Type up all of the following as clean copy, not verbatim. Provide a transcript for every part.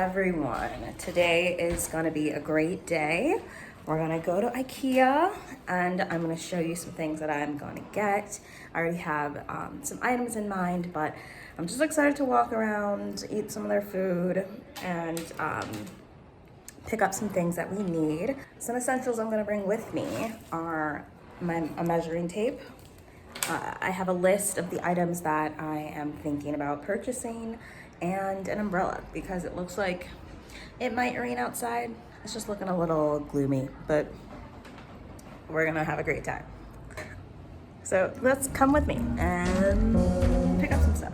everyone. Today is gonna be a great day. We're gonna go to Ikea and I'm gonna show you some things that I'm gonna get. I already have some items in mind, but I'm just excited to walk around, eat some of their food, and pick up some things that we need. Some essentials I'm gonna bring with me are a measuring tape. I have a list of the items that I am thinking about purchasing and an umbrella because it looks like it might rain outside. It's just looking a little gloomy, but we're gonna have a great time. So let's come with me and pick up some stuff.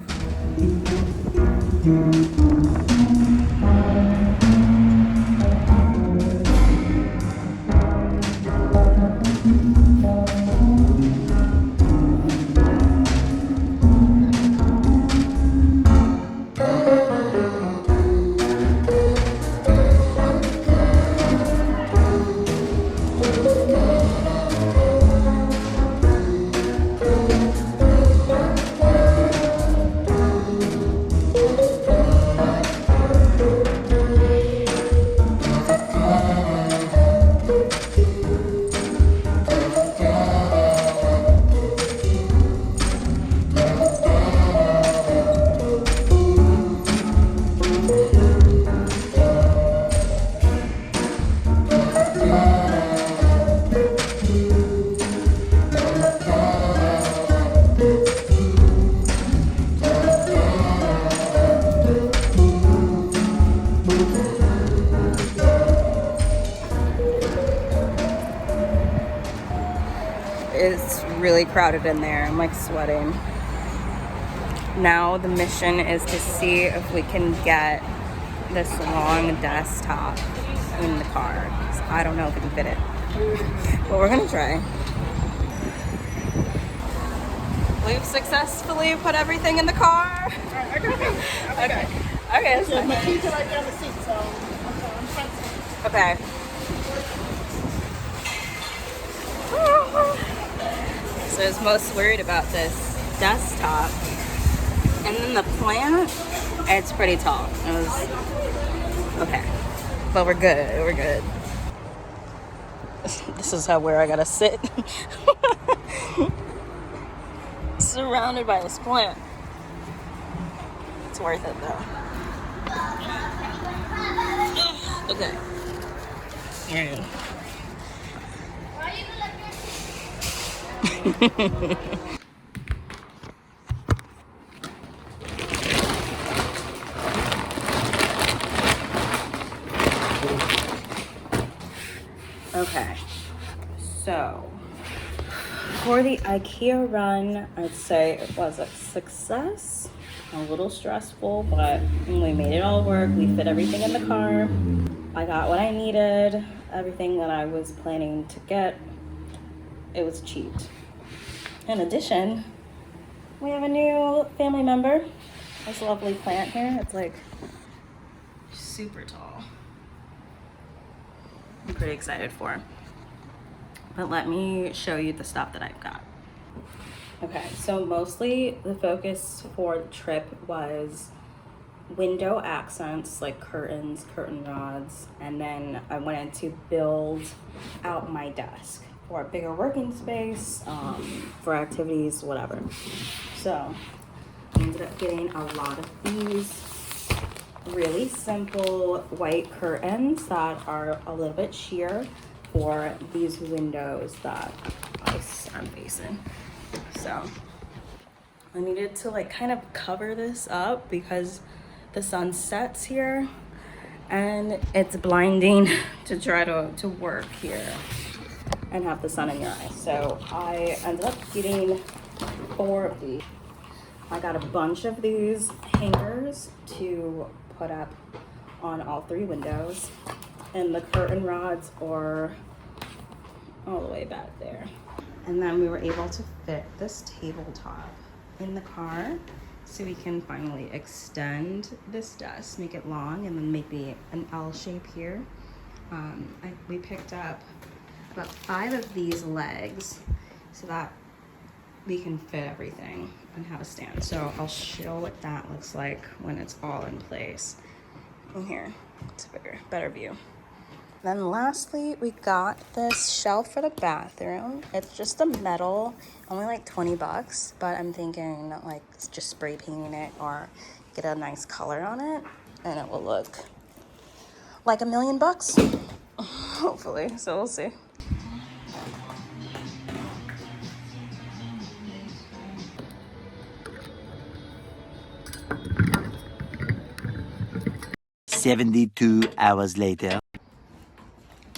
It's really crowded in there. I'm like sweating. Now the mission is to see if we can get this long desktop in the car. So I don't know if we can fit it, but we're gonna try. We've successfully put everything in the car. Okay. Okay, that's fine. My keys are right there on the seat, so I'm fine. Okay. So I was most worried about this desktop, and then the plant. It's pretty tall. It was okay, but we're good. We're good. This is where I gotta sit, surrounded by this plant. It's worth it though. Okay. Here you go. Okay, so for the IKEA run, I'd say it was a success. A little stressful, but we made it all work. We fit everything in the car. I got what I needed, everything that I was planning to get. It was cheap. In addition, we have a new family member. This lovely plant here. It's like super tall. I'm pretty excited for it. But let me show you the stuff that I've got. Okay, so mostly the focus for the trip was window accents like curtains, curtain rods, and then I wanted to build out my desk for a bigger working space, for activities, whatever. So I ended up getting a lot of these really simple white curtains that are a little bit sheer for these windows that I'm facing. So I needed to like kind of cover this up because the sun sets here and it's blinding to try to work here and have the sun in your eyes. So I ended up getting 4 of these. I got a bunch of these hangers to put up on all 3 windows, and the curtain rods are all the way back there. And then we were able to fit this tabletop in the car so we can finally extend this desk, make it long, and then maybe an L shape here. We picked up about 5 of these legs so that we can fit everything and have a stand. So I'll show what that looks like when it's all in place. in here. It's a better view. Then lastly, we got this shelf for the bathroom. It's just a metal, only like 20 bucks, but I'm thinking like just spray painting it or get a nice color on it and it will look like $1 million, hopefully, so we'll see. "72 hours later."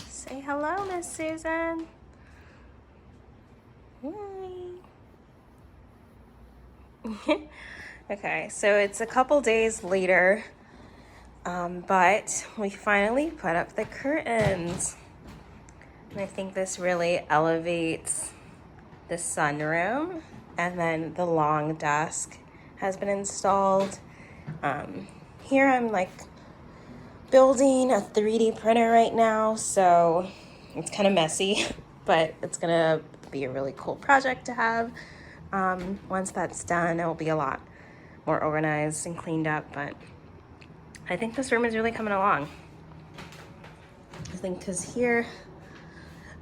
Say hello, Miss Susan. Hi. Okay, so it's a couple days later, but we finally put up the curtains. And I think this really elevates the sunroom. And then the long desk has been installed. Here I'm like building a 3D printer right now, so it's kind of messy, but it's gonna be a really cool project to have. Once that's done, it will be a lot more organized and cleaned up, but I think this room is really coming along. I think because here,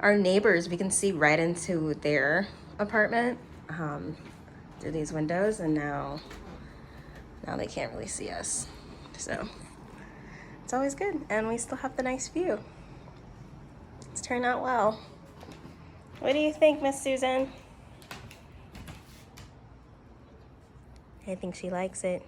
our neighbors, we can see right into their apartment through these windows, and now they can't really see us. So it's always good, and we still have the nice view. It's turned out well. What do you think, Miss Susan? I think she likes it.